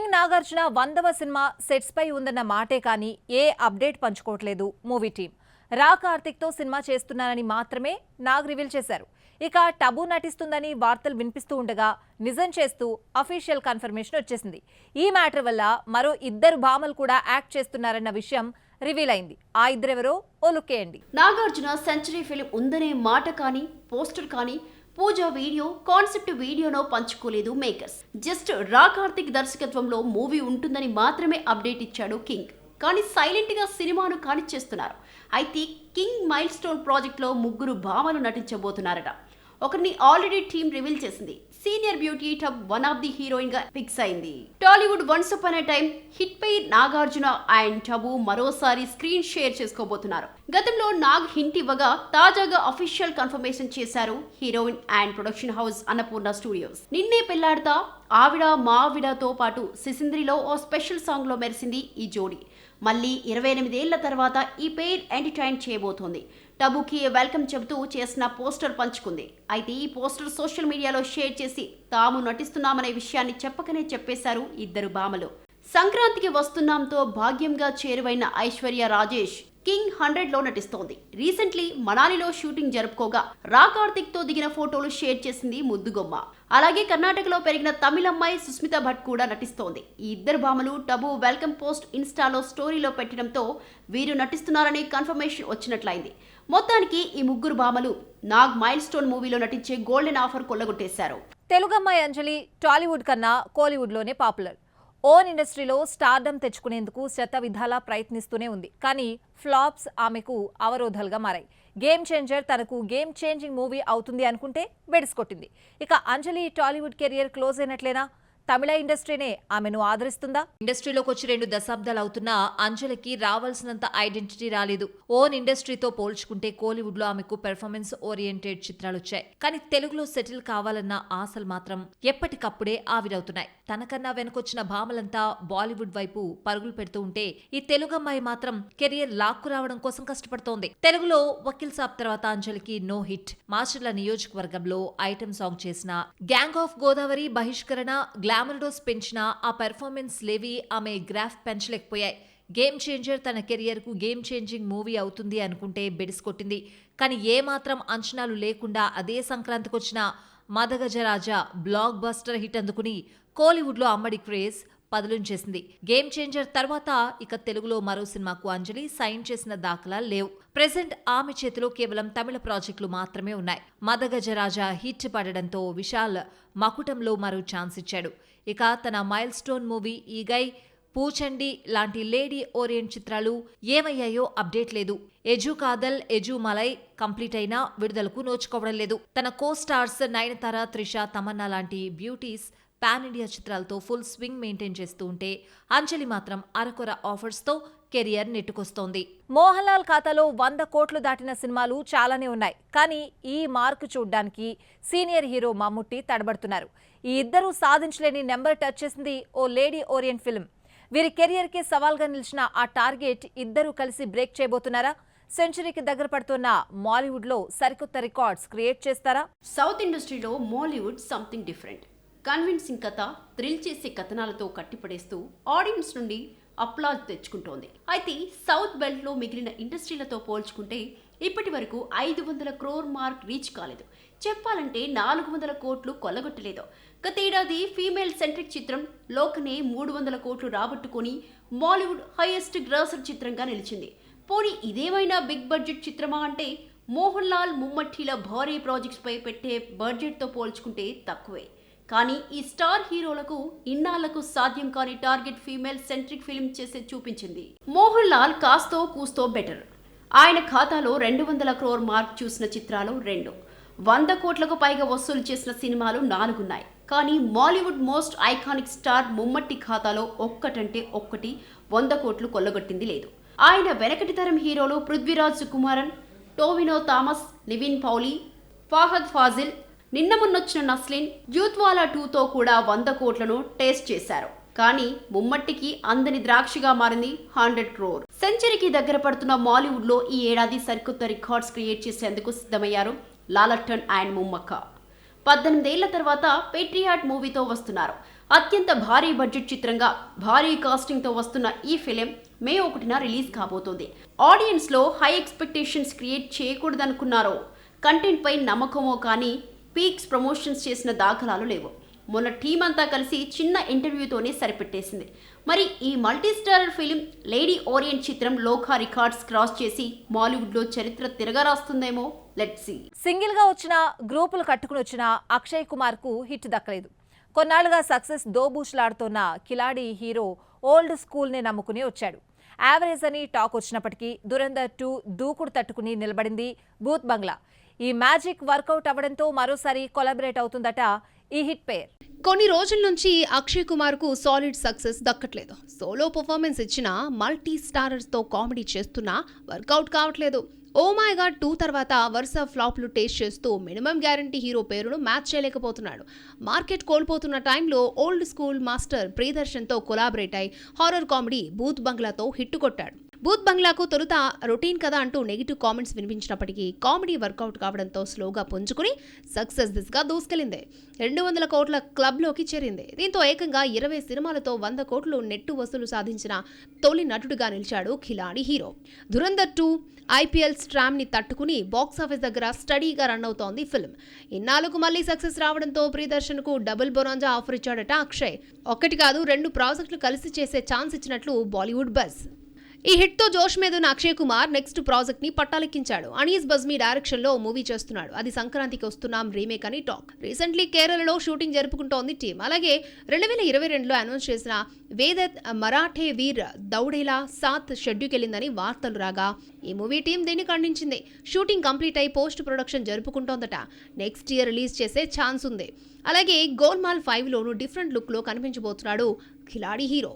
King Nagarjuna 100వ cinema sets పై ఉందన్న మాటే కానీ ఏ అప్డేట్ పంచుకోవట్లేదు మూవీ టీం. రా కార్తిక్ తో సినిమా చేస్తున్నానని మాత్రమే నాగ్ రివీల్ చేశారు. ఇక టబు నటిస్తుందని వార్తలు వినిపిస్తూ ఉండగా నిజం చేస్తూ అఫీషియల్ కన్ఫర్మేషన్ వచ్చేసింది. ఈ మ్యాటర్ వల్ల మరో ఇద్దరు భామలు కూడా యాక్ట్ చేస్తున్నారన్న విషయం రివీల్ అయింది. ఆ ఇద్దరెవరో ఓ లుక్కేయండి. నాగార్జున సెంచరీ ఫిలిం ఉందనే మాట కానీ పోస్టర్ కానీ పూజ వీడియో కాన్సెప్ట్ వీడియోనో పంచుకోలేదు మేకర్స్. జస్ట్ రా కార్తిక్ దర్శకత్వంలో మూవీ ఉంటుందని మాత్రమే అప్డేట్ ఇచ్చాడు కింగ్. కానీ సైలెంట్ గా సినిమాను కానిచ్చేస్తున్నారు. అయితే కింగ్ మైల్ స్టోన్ ప్రాజెక్ట్ లో ముగ్గురు భామలు నటించబోతున్నారట. ఒకరిని ఆల్రెడీ టీమ్ రివీల్ చేసింది. Senior beauty Tabu one of the heroine గా ఫిక్స్ అయింది. Tollywood once upon a time hit పై నాగార్జున అండ్ టబు మరోసారి స్క్రీన్ షేర్ చేసుకోబోతున్నారు. గతంలో నాగ్ హింట్ ఇవ్వగా తాజాగా అఫీషియల్ కన్ఫర్మేషన్ చేశారు heroine and production house Annapurna studios. Ninne Pelladata, ఆవిడ మావిడతో పాటు సిసింద్రిలో ఓ స్పెషల్ సాంగ్ లో మెరిసింది ఈ జోడీ. మళ్ళీ 28 ఏళ్ల తర్వాత ఈ పేర్ ఎంటర్టైన్ చేయబోతోంది. టబుకి వెల్కమ్ చెబుతూ చేసిన పోస్టర్ పంచుకుంది. అయితే ఈ పోస్టర్ సోషల్ మీడియాలో షేర్ చేసి తాము నటిస్తున్నామనే విషయాన్ని చెప్పకనే చెప్పేశారు ఇద్దరు భామలు. సంక్రాంతికి వస్తున్నాంతో భాగ్యంగా చేరువైన ఐశ్వర్య రాజేష్ కింగ్ 100లో నటిస్తోంది. రీసెంట్లీ మనాలిలో షూటింగ్ జరుపుకోగా రా కార్తిక్ తో దిగిన ఫోటోలు షేర్ చేసింది ముద్దుగొమ్మ. అలాగే కర్ణాటకలో పెరిగిన తమిళమ్మాయి సుస్మిత భట్ కూడా నటిస్తోంది. ఈ ఇద్దరు భామలు టబు వెల్కమ్ పోస్ట్ ఇన్స్టాలో స్టోరీలో పెట్టడంతో వీరు నటిస్తున్నారని కన్ఫర్మేషన్ వచ్చినట్లయింది. మొత్తానికి ఈ ముగ్గురు భామలు నాగ్ మైల్ స్టోన్ మూవీలో నటించే గోల్డెన్ ఆఫర్ కొల్లగొట్టేశారు. తెలుగమ్మాయి అంజలి టాలీవుడ్ కన్నా కోలీవుడ్ లోనే పాపులర్. ఓన్ ఇండస్ట్రీలో స్టార్డమ్ తెచ్చుకునేందుకు శతవిధాలా ప్రయత్నిస్తూనే ఉంది. కానీ ఫ్లాప్స్ ఆమెకు అవరోధాలుగా మారాయి. గేమ్ చేంజర్ తనకు గేమ్ చేంజింగ్ మూవీ అవుతుంది అనుకుంటే బెడిసికొట్టింది. ఇక అంజలి టాలీవుడ్ కెరియర్ క్లోజ్ అయినట్లేనా? తమిళ ఇండస్ట్రీనే ఆమెను ఆదరిస్తుందా? ఇండస్ట్రీలోకి వచ్చి 2 దశాబ్దాలు అవుతున్నా అంజలికి రావాల్సినంత ఐడెంటిటీ రాలేదు. ఓన్ ఇండస్ట్రీతో పోల్చుకుంటే కోలీవుడ్ లో ఆమెకు పెర్ఫార్మెన్స్ ఓరియంటెడ్ చిత్రాలు వచ్చాయి. కానీ తెలుగులో సెటిల్ కావాలన్న ఆశలు మాత్రం ఎప్పటికప్పుడే ఆవిరవుతున్నాయి. తనకన్నా వెనకొచ్చిన భామలంతా బాలీవుడ్ వైపు పరుగులు పెడుతూ ఉంటే ఈ తెలుగమ్మాయి మాత్రం కెరియర్ లాక్కు రావడం కోసం కష్టపడుతోంది. తెలుగులో వకీల్ సాబ్ తర్వాత అంజలికి నో హిట్. మాచర్ల నియోజకవర్గంలో ఐటెం సాంగ్ చేసిన, గ్యాంగ్ ఆఫ్ గోదావరి బహిష్కరణ, గ్లామర్ డోస్ పెంచిన ఆ పెర్ఫార్మెన్స్ లేవి ఆమె గ్రాఫ్ పెంచలేకపోయాయి. గేమ్ చేంజర్ తన కెరియర్ కు గేమ్ చేంజింగ్ మూవీ అవుతుంది అనుకుంటే బెడిసికొట్టింది. కానీ ఏమాత్రం అంచనాలు లేకుండా అదే సంక్రాంతికి వచ్చిన మదగజరాజా బ్లాక్ బస్టర్ హిట్ అందుకుని కోలీవుడ్ లో అమ్మడి క్రేజ్ పదులుంచేసింది. గేమ్ చేంజర్ తర్వాత ఇక తెలుగులో మరో సినిమాకు అంజలి సైన్ చేసిన దాఖలాలు లేవు. ప్రెజెంట్ ఆమె చేతిలో కేవలం తమిళ ప్రాజెక్టులు మాత్రమే ఉన్నాయి. మదగజరాజా హిట్ పడడంతో విశాల్ మకుటంలో మరో ఛాన్స్ ఇచ్చాడు. ఇక తన మైల్ స్టోన్ మూవీ ఈగై, పూచండి లాంటి లేడీ ఓరియంట్ చిత్రాలు ఏమయ్యాయో అప్డేట్ లేదు. ఎజు కాదల్, ఎజు మలై కంప్లీట్ అయినా విడుదలకు నోచుకోవడం లేదు. తన కో స్టార్స్ నయనతార, త్రిష, తమన్నా లాంటి బ్యూటీస్ పాన్ ఇండియా చిత్రాలతో ఫుల్ స్వింగ్ మెయింటైన్ చేస్తూ ఉంటే అంజలి మాత్రం అరకొర ఆఫర్స్ తో కెరియర్ నెట్టుకొస్తోంది. మోహన్ లాల్ ఖాతాలో 100 కోట్లు దాటిన సినిమాలు చాలానే ఉన్నాయి. కానీ ఈ మార్క్ చూడ్డానికి సీనియర్ హీరో మమ్ముట్టి తడబడుతున్నారు. ఈ ఇద్దరూ సాధించలేని నెంబర్ టచ్ చేసింది ఓ లేడీ ఓరియంట్ ఫిల్మ్. వీరి కెరియర్ కి సవాల్గా నిలిచిన ఆ టార్గెట్ ఇద్దరూ కలిసి బ్రేక్ చేయబోతున్నారా? సెంచరీకి దగ్గర పడుతున్న మాలీవుడ్ లో సరికొత్త రికార్డ్స్ క్రియేట్ చేస్తారా? సౌత్ ఇండస్ట్రీలో మాలీవుడ్ సంథింగ్ డిఫరెంట్. కన్విన్సింగ్ కథ, థ్రిల్ చేసే కథనాలతో కట్టిపడేస్తూ ఆడియన్స్ నుండి అప్లాజ్ తెచ్చుకుంటోంది. అయితే సౌత్ బెల్ట్ లో మిగిలిన ఇండస్ట్రీలతో పోల్చుకుంటే ఇప్పటి వరకు 500 క్రోర్ మార్క్ రీచ్ కాలేదు. చెప్పాలంటే 400 కోట్లు కొల్లగొట్టలేదు. గతేడాది ఫీమేల్ సెంట్రిక్ చిత్రం లోకనే 300 కోట్లు రాబట్టుకొని మాలీవుడ్ హైయెస్ట్ గ్రాసర్ చిత్రంగా నిలిచింది. పోనీ ఇదేమైనా బిగ్ బడ్జెట్ చిత్రమా అంటే మోహన్ లాల్ ముమ్మట్టిల భారీ ప్రాజెక్ట్స్ పై పెట్టే బడ్జెట్ తో పోల్చుకుంటే తక్కువే. కానీ ఈ స్టార్ హీరోలకు ఇన్నాళ్లకు సాధ్యం కాని టార్గెట్ ఫీమేల్ సెంట్రిక్ ఫిల్మ్ చేసే చూపించింది. మోహన్ లాల్ కాస్తో కూస్తో బెటర్. ఆయన ఖాతాలో 200 క్రోర్ మార్క్ చూసిన చిత్రాలు 2, 100 కోట్లకు పైగా వసూలు చేసిన సినిమాలు 4 ఉన్నాయి. కానీ మాలీవుడ్ మోస్ట్ ఐకానిక్ స్టార్ ముమ్మట్టి ఖాతాలో ఒక్కటంటే ఒక్కటి 100 కోట్లు కొల్లగొట్టింది లేదు. ఆయన వెనకటి తరం హీరోలు పృథ్వీరాజ్ సుకుమారన్, టోవినో థామస్, నివిన్ పౌలి, ఫాహద్ ఫాజిల్, నిన్న మొన్నొచ్చిన నస్లిన్, యూత్వాలా 2తో కూడా 100 కోట్లను టేస్ట్ చేశారు. కానీ ముమ్మట్టికి అందని ద్రాక్షగా మారింది 100 క్రోర్. సెంచరీకి దగ్గర పడుతున్న మాలీవుడ్ లో ఈ ఏడాది సరికొత్త రికార్డ్స్ క్రియేట్ చేసేందుకు సిద్ధమయ్యారు లాలట్టన్ అండ్ ముమ్మక్క. 18 ఏళ్ల తర్వాత పేట్రియాట్ మూవీతో వస్తున్నారు. అత్యంత భారీ బడ్జెట్ చిత్రంగా భారీ కాస్టింగ్తో వస్తున్న ఈ ఫిలిం మే 1న రిలీజ్ కాబోతోంది. ఆడియన్స్లో హై ఎక్స్పెక్టేషన్స్ క్రియేట్ చేయకూడదనుకున్నారో, కంటెంట్ పై నమ్మకమో కానీ పీక్స్ ప్రమోషన్స్ చేసిన దాఖలాలు లేవు. మొన్న టీం అంతా కలిసి చిన్న ఇంటర్వ్యూతోనే సరిపెట్టేసింది. మరి ఈ మల్టీస్టారర్ ఫిలిం లేడీ ఓరియంట్ చిత్రం లోకా రికార్డ్స్ క్రాస్ చేసి మాలీవుడ్లో చరిత్ర తిరగరాస్తుందేమో. Let's see. సింగిల్ గా వచ్చిన గ్రూపులు కట్టుకుని వచ్చిన అక్షయ్ కుమార్ కు హిట్ దక్కలేదు. కొన్నాళ్లుగా సక్సెస్ దోబూచులాడుతోన్న కిలాడి హీరో ఓల్డ్ స్కూల్ ని నమ్ముకుని వచ్చాడు. యావరేజ్ అని టాక్ వచ్చినప్పటికీ దురంధర్ 2 దూకుడు తట్టుకుని నిలబడింది భూత్ బంగ్లా. ఈ మ్యాజిక్ వర్కౌట్ అవ్వడంతో మరోసారి కొలాబరేట్ అవుతుందట ఈ హిట్ పేర్. కొన్ని రోజుల నుంచి అక్షయ్ కుమార్ కు సాలిడ్ సక్సెస్ దక్కట్లేదు. సోలో పర్ఫార్మెన్స్ ఇచ్చిన మల్టీ స్టారర్స్ తో కామెడీ చేస్తున్నా వర్కౌట్ కావట్లేదు. ఓ మై గాడ్ 2 తర్వాత వరుస ఫ్లాప్లు టేస్ట్ చేస్తూ మినిమం గ్యారంటీ హీరో పేరును మ్యాచ్ చేయలేకపోతున్నాడు. మార్కెట్ కోల్పోతున్న టైంలో ఓల్డ్ స్కూల్ మాస్టర్ ప్రియదర్శన్తో కొలాబరేట్ అయి హారర్ కామెడీ భూత్ బంగ్లాతో హిట్ కొట్టాడు. భూత్ బంగ్లాకు తొలుత రొటీన్ కదా అంటూ నెగిటివ్ కామెంట్స్ వినిపించినప్పటికీ కామెడీ వర్కౌట్ కావడంతో స్లోగా పుంజుకుని సక్సెస్ దిశగా దూసుకెళ్లింది. 200 కోట్ల క్లబ్లోకి చేరింది. దీంతో ఏకంగా 20 సినిమాలతో 100 కోట్లు నెట్టు వసూలు సాధించిన తొలి నటుడిగా నిలిచాడు కిలాడి హీరో. దురంధర్ 2 IPL స్ట్రామ్ ని తట్టుకుని బాక్సాఫీస్ దగ్గర స్టడీగా రన్ అవుతోంది ఫిల్మ్. ఇన్నాళ్లకు మళ్లీ సక్సెస్ రావడంతో ప్రియదర్శన్ కు డబుల్ బొనాంజా ఆఫర్ ఇచ్చాడట అక్షయ్. ఒక్కటి కాదు 2 ప్రాజెక్టులు కలిసి చేసే ఛాన్స్ ఇచ్చినట్లు బాలీవుడ్ బజ్. ఈ హిట్ తో జోష్ మీద ఉన్న అక్షయ్ కుమార్ నెక్స్ట్ ప్రాజెక్ట్ ని పట్టాలెక్కించాడు. అనీస్ బజ్మీ డైరెక్షన్ లో మూవీ చేస్తున్నాడు. అది సంక్రాంతికి వస్తున్నాం రీమేక్ అని టాక్. రీసెంట్లీ కేరళలో షూటింగ్ జరుపుకుంటోంది టీం. అలాగే 2022లో అనౌన్స్ చేసిన వేదత్ మరాఠే వీర్ దౌడేలా 7 షెడ్యూకెళ్లిందని వార్తలు రాగా ఈ మూవీ టీం దీన్ని ఖండించింది. షూటింగ్ కంప్లీట్ అయి పోస్ట్ ప్రొడక్షన్ జరుపుకుంటోందట. నెక్స్ట్ ఇయర్ రిలీజ్ చేసే ఛాన్స్ ఉంది. అలాగే గోల్మాల్ 5లోనూ డిఫరెంట్ లుక్ లో కనిపించబోతున్నాడు కిలాడి హీరో.